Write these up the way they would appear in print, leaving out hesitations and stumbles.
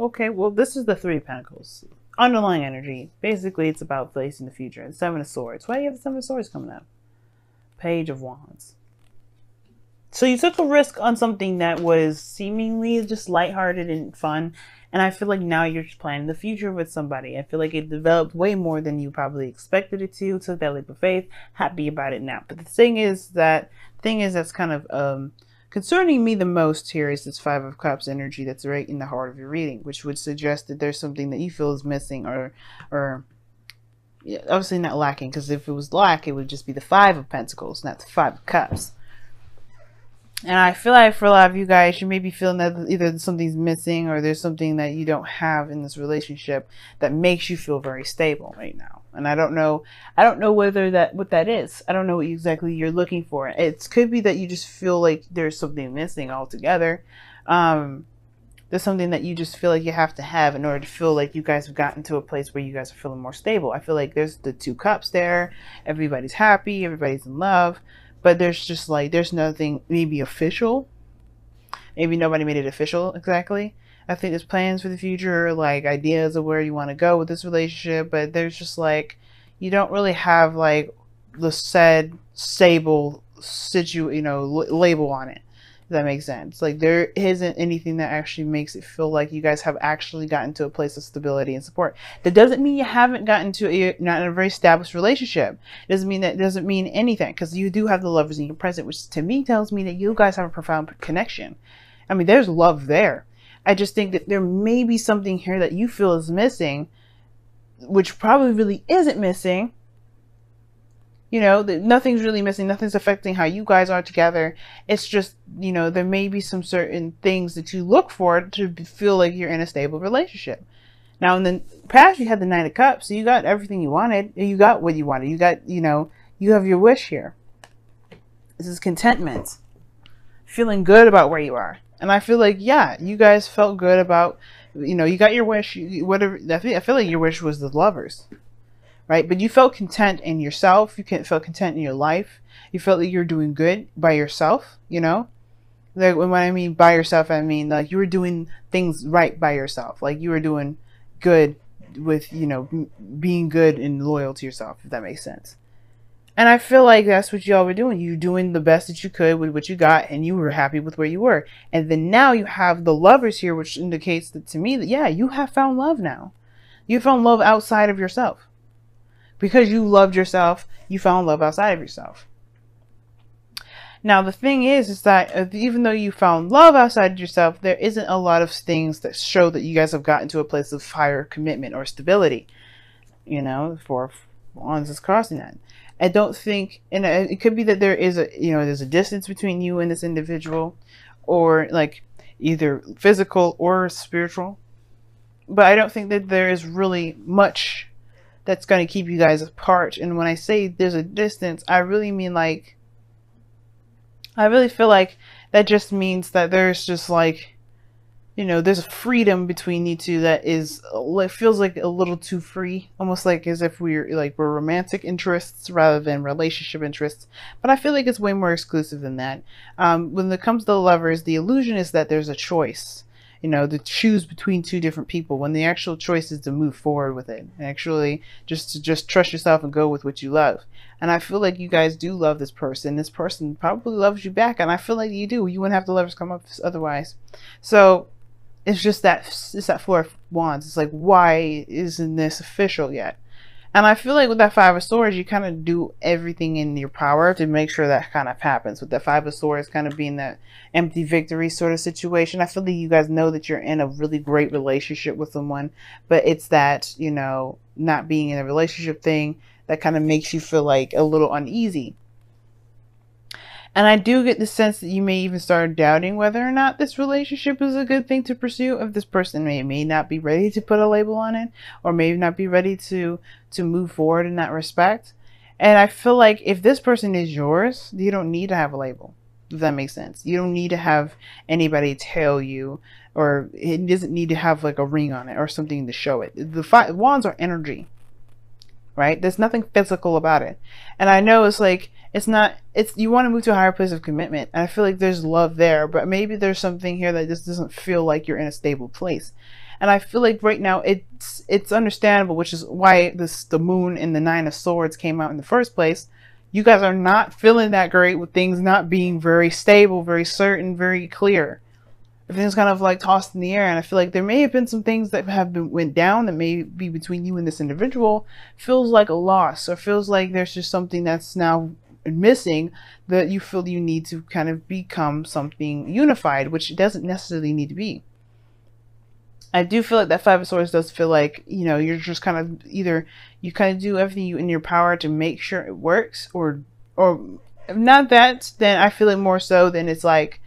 Okay, well, this is the Three of Pentacles. Underlying energy. Basically, it's about facing the future. And Seven of Swords. Why do you have the Seven of Swords coming up? Page of Wands. So you took a risk on something that was seemingly just lighthearted and fun. And I feel like now you're just planning the future with somebody. I feel like it developed way more than you probably expected it to. Took that leap of faith. Happy about it now. But the thing is that's kind of concerning me the most here is this Five of Cups energy that's right in the heart of your reading, which would suggest that there's something that you feel is missing or yeah, obviously not lacking, because if it was lack, it would just be the Five of Pentacles, not the Five of Cups. And I feel like for a lot of you guys, you may be feeling that either something's missing or there's something that you don't have in this relationship that makes you feel very stable right now. And I don't know whether what that is. I don't know what exactly you're looking for. It could be that you just feel like there's something missing altogether. There's something that you just feel like you have to have in order to feel like you guys have gotten to a place where you guys are feeling more stable. I feel like there's the Two Cups there. Everybody's happy. Everybody's in love. But there's just like, there's nothing maybe official. Maybe nobody made it official exactly. I think there's plans for the future, like ideas of where you want to go with this relationship. But there's just like, you don't really have like the said stable label on it. If that makes sense. Like there isn't anything that actually makes it feel like you guys have actually gotten to a place of stability and support. That doesn't mean you haven't gotten to not in a very established relationship. It doesn't mean anything, because you do have the Lovers in your present, which to me tells me that you guys have a profound connection. I mean, there's love there. I just think that there may be something here that you feel is missing, which probably really isn't missing. You know, nothing's really missing. Nothing's affecting how you guys are together. It's just, you know, there may be some certain things that you look for to feel like you're in a stable relationship. Now, in the past, you had the Nine of Cups. So you got everything you wanted. You got what you wanted. You got, you know, you have your wish here. This is contentment. Feeling good about where you are. And I feel like, yeah, you guys felt good about, you know, you got your wish. Whatever. I feel like your wish was the Lovers. Right? But you felt content in yourself. You felt content in your life. You felt like you're doing good by yourself, you know? Like when I mean by yourself, I mean like you were doing things right by yourself. Like you were doing good with, you know, being good and loyal to yourself, if that makes sense. And I feel like that's what y'all were doing. You were doing the best that you could with what you got, and you were happy with where you were. And then now you have the Lovers here, which indicates that to me that, yeah, you have found love now. You found love outside of yourself. Because you loved yourself, you found love outside of yourself. Now, the thing is that even though you found love outside of yourself, there isn't a lot of things that show that you guys have gotten to a place of higher commitment or stability. You know, for Wands is crossing that. I don't think, and it could be that there is there's a distance between you and this individual, or like either physical or spiritual. But I don't think that there is really much that's going to keep you guys apart. And when I say there's a distance, I really mean like, I really feel like that just means that there's just like, you know, there's a freedom between you two that is, it feels like a little too free, almost like as if we're romantic interests rather than relationship interests. But I feel like it's way more exclusive than that. When it comes to the Lovers, the illusion is that there's a choice. You know, to choose between two different people, when the actual choice is to move forward with it and actually just trust yourself and go with what you love. And I feel like you guys do love this person. This person probably loves you back, and I feel like you do. You wouldn't have the Lovers come up otherwise. So it's just that Four of Wands. It's like, why isn't this official yet? And I feel like with that Five of Swords, you kind of do everything in your power to make sure that kind of happens. With that Five of Swords kind of being that empty victory sort of situation. I feel like you guys know that you're in a really great relationship with someone, but it's that, you know, not being in a relationship thing that kind of makes you feel like a little uneasy. And I do get the sense that you may even start doubting whether or not this relationship is a good thing to pursue. If this person may not be ready to put a label on it, or may not be ready to move forward in that respect. And I feel like if this person is yours, you don't need to have a label. If that makes sense. You don't need to have anybody tell you, or it doesn't need to have like a ring on it or something to show it. The Wands are energy. right? There's nothing physical about it. And I know it's like, you want to move to a higher place of commitment. And I feel like there's love there, but maybe there's something here that just doesn't feel like you're in a stable place. And I feel like right now it's understandable, which is why the moon and the 9 of swords came out in the first place. You guys are not feeling that great with things not being very stable, very certain, very clear. Everything's kind of like tossed in the air, and I feel like there may have been some things that went down that may be between you and this individual. Feels like a loss, or feels like there's just something that's now missing that you feel you need to kind of become something unified, which it doesn't necessarily need to be. I do feel like that 5 of swords does feel like, you know, you're just kind of either you kind of do everything in your power to make sure it works, or if not that, then I feel it more so than it's like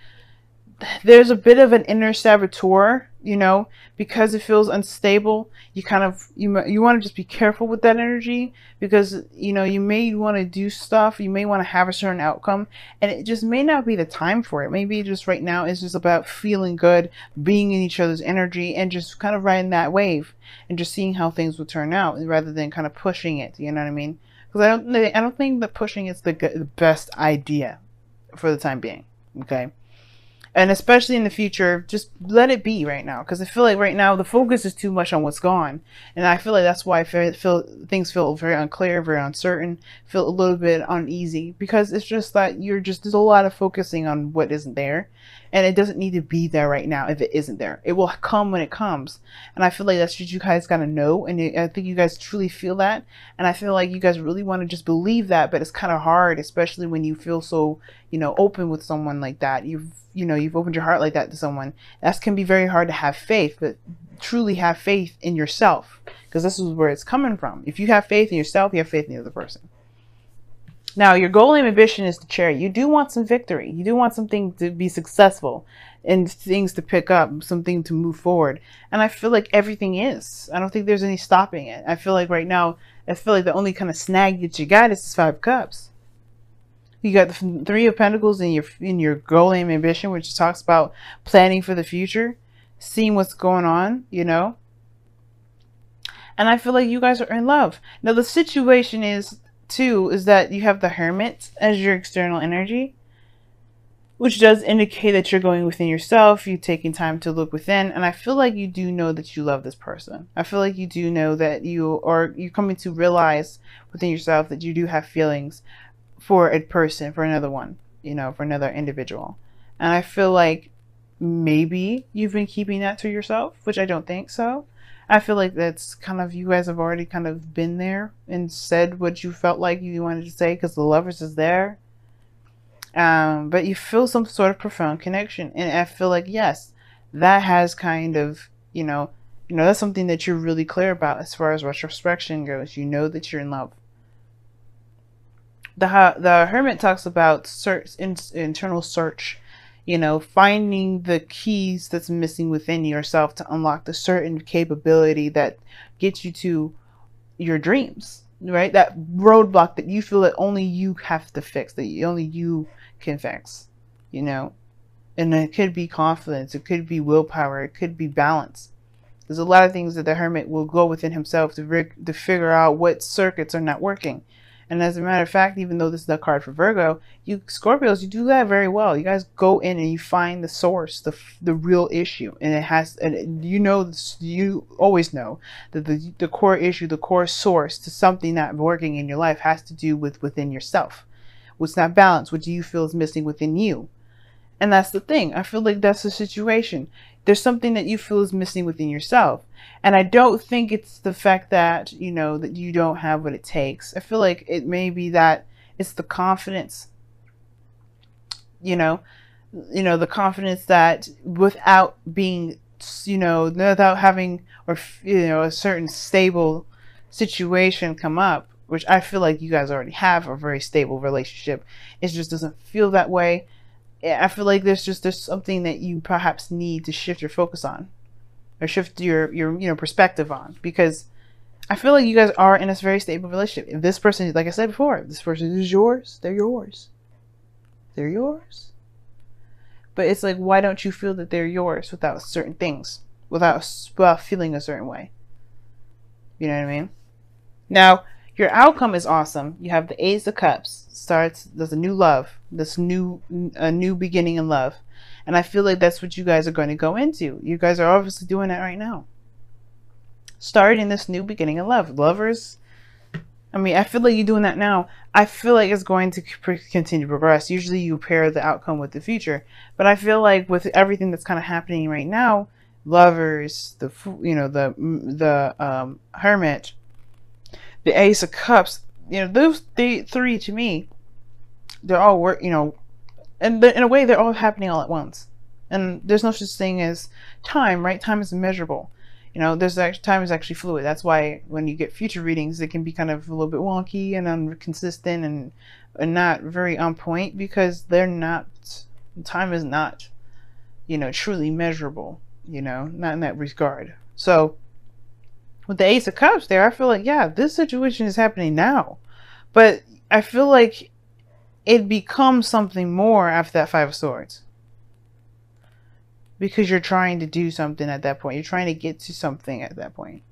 there's a bit of an inner saboteur, you know, because it feels unstable. You kind of, you want to just be careful with that energy, because, you know, you may want to do stuff, you may want to have a certain outcome, and it just may not be the time for it. Maybe just right now it's just about feeling good, being in each other's energy, and just kind of riding that wave and just seeing how things will turn out, rather than kind of pushing it. You know what I mean? Because I don't think that pushing is the best idea for the time being. Okay. And especially in the future, just let it be right now. Because I feel like right now the focus is too much on what's gone. And I feel like that's why things feel very unclear, very uncertain, feel a little bit uneasy. Because it's just that there's a lot of focusing on what isn't there. And it doesn't need to be there right now if it isn't there. It will come when it comes. And I feel like that's what you guys gotta know. And I think you guys truly feel that. And I feel like you guys really want to just believe that. But it's kind of hard, especially when you feel so, you know, open with someone like that. You've opened your heart like that to someone. That can be very hard to have faith, but truly have faith in yourself, because this is where it's coming from. If you have faith in yourself, you have faith in the other person. Now, your goal and ambition is the Chariot. You do want some victory. You do want something to be successful and things to pick up, something to move forward. And I feel like everything is. I don't think there's any stopping it. I feel like right now, the only kind of snag that you got is this 5 of Cups. You got the 3 of Pentacles in your goal and ambition, which talks about planning for the future, seeing what's going on, you know. And I feel like you guys are in love. Now, the situation is that you have the Hermit as your external energy, which does indicate that you're going within yourself, you're taking time to look within. And I feel like you do know that you love this person. I feel like you do know that you're coming to realize within yourself that you do have feelings for a person, for another one, you know, for another individual. And I feel like maybe you've been keeping that to yourself, which I don't think so. I feel like that's kind of, you guys have already kind of been there and said what you felt like you wanted to say, because the Lovers is there. But you feel some sort of profound connection. And I feel like, yes, that has kind of, you know, that's something that you're really clear about as far as retrospection goes. You know that you're in love. The Hermit talks about internal search, you know, finding the keys that's missing within yourself to unlock the certain capability that gets you to your dreams, right? That roadblock that you feel that only you have to fix, that only you can fix, you know. And it could be confidence, it could be willpower, it could be balance. There's a lot of things that the Hermit will go within himself to figure out what circuits are not working. And as a matter of fact, even though this is the card for Virgo, you Scorpios, you do that very well. You guys go in and you find the source, the real issue. And you always know that the core issue, the core source to something not working in your life has to do with within yourself. What's not balanced, what do you feel is missing within you? And that's the thing. I feel like that's the situation. There's something that you feel is missing within yourself. And I don't think it's the fact that, you know, that you don't have what it takes. I feel like it may be that it's the confidence, you know, the confidence that without being, you know, without having, or, you know, a certain stable situation come up, which I feel like you guys already have a very stable relationship. It just doesn't feel that way. I feel like there's something that you perhaps need to shift your focus on, or shift your perspective on, because I feel like you guys are in a very stable relationship. If this person, like I said before, if this person is yours, they're yours. They're yours. But it's like, why don't you feel that they're yours without certain things, without feeling a certain way? You know what I mean? Now, Your outcome is awesome. You have the Ace of Cups. There's a new love. A new beginning in love. And I feel like that's what you guys are going to go into. You guys are obviously doing that right now. Starting this new beginning in love. Lovers, I mean, I feel like you're doing that now. I feel like it's going to continue to progress. Usually you pair the outcome with the future. But I feel like with everything that's kind of happening right now, Lovers, the Hermit, the Ace of Cups, those three to me, they're all and in a way they're all happening all at once. And there's no such thing as time, right? Time is immeasurable. Time is actually fluid. That's why when you get future readings, it can be kind of a little bit wonky and inconsistent and not very on point, because time is not, truly measurable, not in that regard. So with the Ace of Cups there, I feel like, yeah, this situation is happening now, but I feel like it becomes something more after that Five of Swords. Because you're trying to do something at that point. You're trying to get to something at that point.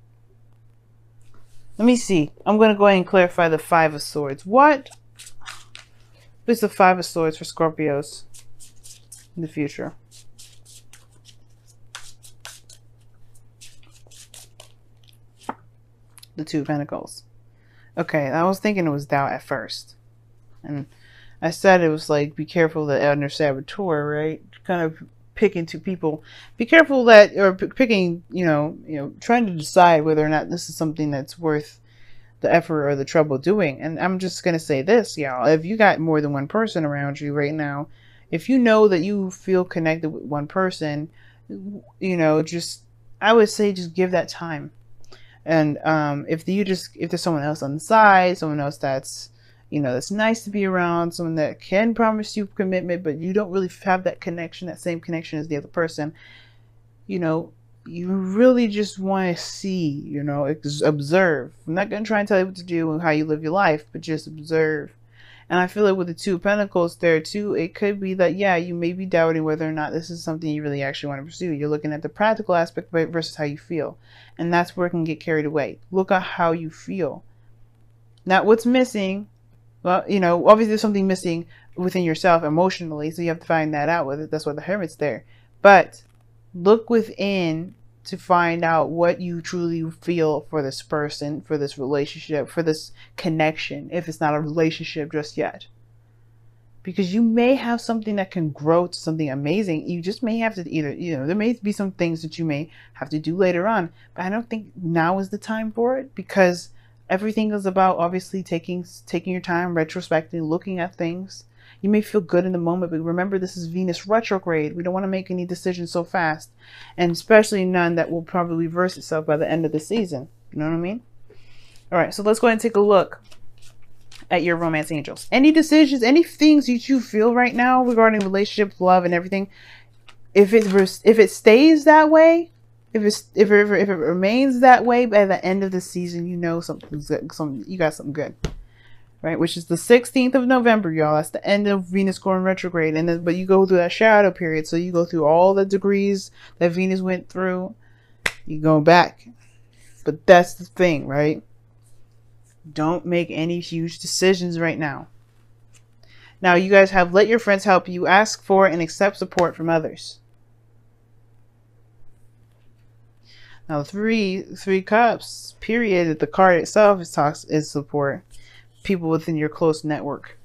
Let me see. I'm going to go ahead and clarify the Five of Swords. What is the Five of Swords for Scorpios in the future? The Two of Pentacles. Okay, I was thinking it was doubt at first. And I said it was like, be careful the inner saboteur, right? Kind of picking two people. Be careful that, or picking, trying to decide whether or not this is something that's worth the effort or the trouble doing. And I'm just going to say this, y'all. If you got more than one person around you right now, if you know that you feel connected with one person, I would say just give that time. And if there's someone else on the side, someone else that's that's nice to be around, someone that can promise you commitment, but you don't really have that connection, that same connection as the other person, you really just want to see, observe. I'm not going to try and tell you what to do and how you live your life, but just observe. And I feel like with the Two of Pentacles there too, it could be that, yeah, you may be doubting whether or not this is something you really actually want to pursue. You're looking at the practical aspect versus how you feel. And that's where it can get carried away. Look at how you feel. Not what's missing. Well, obviously there's something missing within yourself emotionally, so you have to find that out with it. That's why the Hermit's there. But look within to find out what you truly feel for this person, for this relationship, for this connection, if it's not a relationship just yet. Because you may have something that can grow to something amazing. You just may have to either, there may be some things that you may have to do later on. But I don't think now is the time for it, because everything is about obviously taking your time, retrospecting, looking at things. You may feel good in the moment, but remember, this is Venus retrograde. We don't want to make any decisions so fast, and especially none that will probably reverse itself by the end of the season. You know what I mean? All right, so let's go ahead and take a look at your romance angels. Any decisions, any things that you feel right now regarding relationships, love, and everything, if it stays that way, if it remains that way by the end of the season, you got something good, right? Which is the 16th of November, y'all. That's the end of Venus going retrograde, and then but you go through that shadow period, so you go through all the degrees that Venus went through. You go back, but that's the thing, right? Don't make any huge decisions right now. Now, you guys have let your friends help you. Ask for and accept support from others. Now, three cups, period. The card itself is support. People within your close network.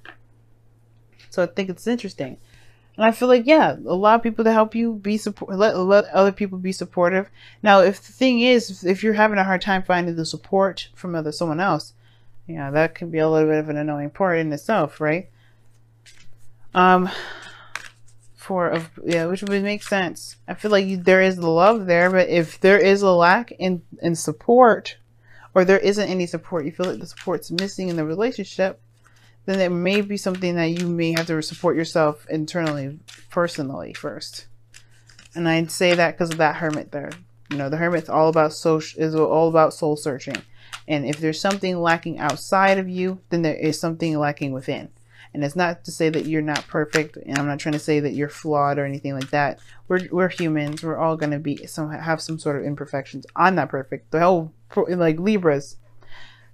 So I think it's interesting. And I feel like, yeah, a lot of people to help you be let other people be supportive. Now, if the thing is, if you're having a hard time finding the support from someone else, yeah, that can be a little bit of an annoying part in itself, right? Which would make sense. I feel like there is the love there, but if there is a lack in support, or there isn't any support, you feel like the support's missing in the relationship, then it may be something that you may have to support yourself internally, personally first. And I'd say that because of that Hermit there. The Hermit's all about soul searching. And if there's something lacking outside of you, then there is something lacking within. And it's not to say that you're not perfect, and I'm not trying to say that you're flawed or anything like that. We're humans. We're all going to have some sort of imperfections. I'm not perfect. The whole, like Libras,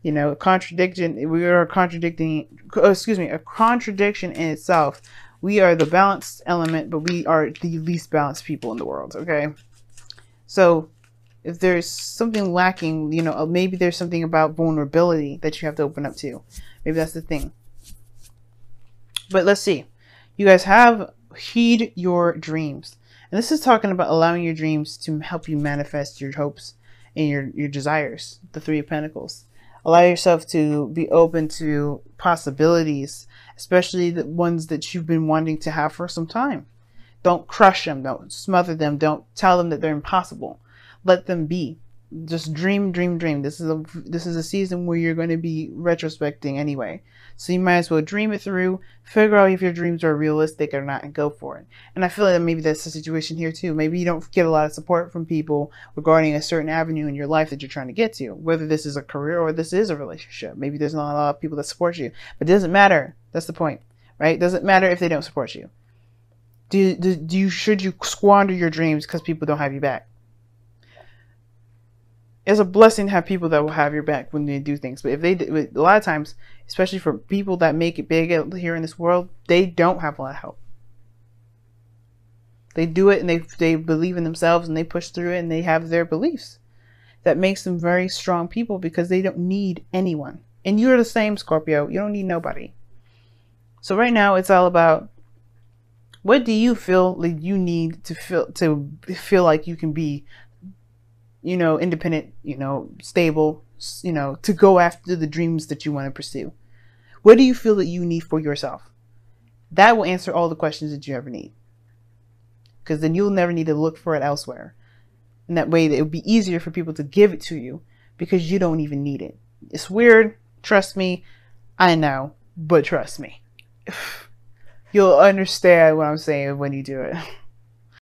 You know, a contradiction. We are contradicting. Excuse me, a contradiction in itself. We are the balanced element, but we are the least balanced people in the world. Okay, so if there's something lacking, you know, maybe there's something about vulnerability that you have to open up to. Maybe that's the thing. But let's see. You guys have heed your dreams. And this is talking about allowing your dreams to help you manifest your hopes and your desires. The Three of Pentacles. Allow yourself to be open to possibilities, especially the ones that you've been wanting to have for some time. Don't crush them. Don't smother them. Don't tell them that they're impossible. Let them be. Just dream, dream, dream. This is a season where you're going to be retrospecting anyway. So you might as well dream it through, figure out if your dreams are realistic or not, and go for it. And I feel like maybe that's the situation here too. Maybe you don't get a lot of support from people regarding a certain avenue in your life that you're trying to get to, whether this is a career or this is a relationship. Maybe there's not a lot of people that support you, but it doesn't matter. That's the point, right? It doesn't matter if they don't support you. Should you squander your dreams because people don't have you back? It's a blessing to have people that will have your back when they do things. But if they do, a lot of times, especially for people that make it big here in this world, they don't have a lot of help. They do it and they believe in themselves and they push through it and they have their beliefs. That makes them very strong people because they don't need anyone. And you're the same, Scorpio. You don't need nobody. So right now it's all about, what do you feel like you need to feel like you can be, you know, independent, you know, stable, you know, to go after the dreams that you want to pursue? What do you feel that you need for yourself? That will answer all the questions that you ever need. Because then you'll never need to look for it elsewhere. And that way it would be easier for people to give it to you because you don't even need it. It's weird. Trust me. I know, but trust me. You'll understand what I'm saying when you do it.